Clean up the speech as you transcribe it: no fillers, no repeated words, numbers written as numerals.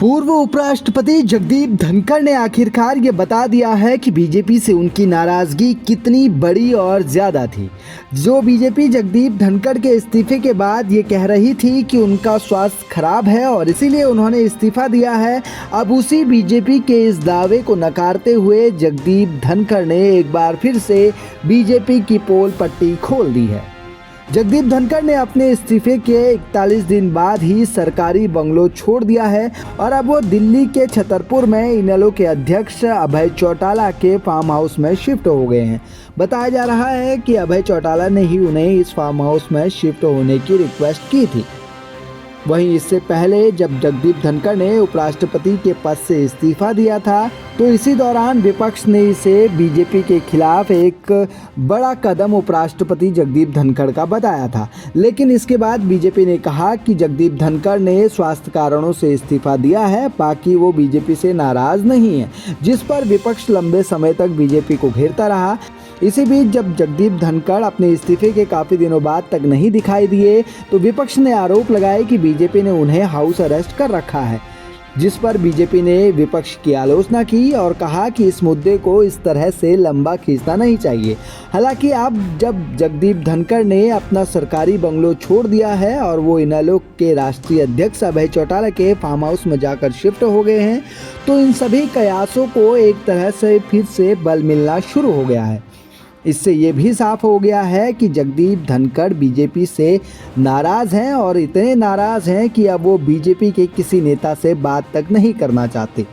पूर्व उपराष्ट्रपति जगदीप धनखड़ ने आखिरकार ये बता दिया है कि बीजेपी से उनकी नाराजगी कितनी बड़ी और ज़्यादा थी। जो बीजेपी जगदीप धनखड़ के इस्तीफे के बाद ये कह रही थी कि उनका स्वास्थ्य खराब है और इसीलिए उन्होंने इस्तीफा दिया है, अब उसी बीजेपी के इस दावे को नकारते हुए जगदीप धनखड़ ने एक बार फिर से बीजेपी की पोल पट्टी खोल दी है। जगदीप धनखड़ ने अपने इस्तीफे के 41 दिन बाद ही सरकारी बंगलो छोड़ दिया है और अब वो दिल्ली के छतरपुर में इनेलो के अध्यक्ष अभय चौटाला के फार्म हाउस में शिफ्ट हो गए हैं। बताया जा रहा है कि अभय चौटाला ने ही उन्हें इस फार्म हाउस में शिफ्ट होने की रिक्वेस्ट की थी। वहीं इससे पहले जब जगदीप धनखड़ ने उपराष्ट्रपति के पद से इस्तीफा दिया था तो इसी दौरान विपक्ष ने इसे बीजेपी के खिलाफ एक बड़ा कदम उपराष्ट्रपति जगदीप धनखड़ का बताया था। लेकिन इसके बाद बीजेपी ने कहा कि जगदीप धनखड़ ने स्वास्थ्य कारणों से इस्तीफा दिया है, बाकी वो बीजेपी से नाराज नहीं है, जिस पर विपक्ष लंबे समय तक बीजेपी को घेरता रहा। इसी बीच जब जगदीप धनखड़ अपने इस्तीफे के काफ़ी दिनों बाद तक नहीं दिखाई दिए तो विपक्ष ने आरोप लगाए कि बीजेपी ने उन्हें हाउस अरेस्ट कर रखा है, जिस पर बीजेपी ने विपक्ष की आलोचना की और कहा कि इस मुद्दे को इस तरह से लंबा खींचना नहीं चाहिए। हालांकि अब जब जगदीप धनखड़ ने अपना सरकारी बंगलो छोड़ दिया है और वो इनेलो के राष्ट्रीय अध्यक्ष अभय चौटाला के फार्म हाउस में जाकर शिफ्ट हो गए हैं, तो इन सभी कयासों को एक तरह से फिर से बल मिलना शुरू हो गया है। इससे ये भी साफ हो गया है कि जगदीप धनखड़ बीजेपी से नाराज़ हैं और इतने नाराज़ हैं कि अब वो बीजेपी के किसी नेता से बात तक नहीं करना चाहते।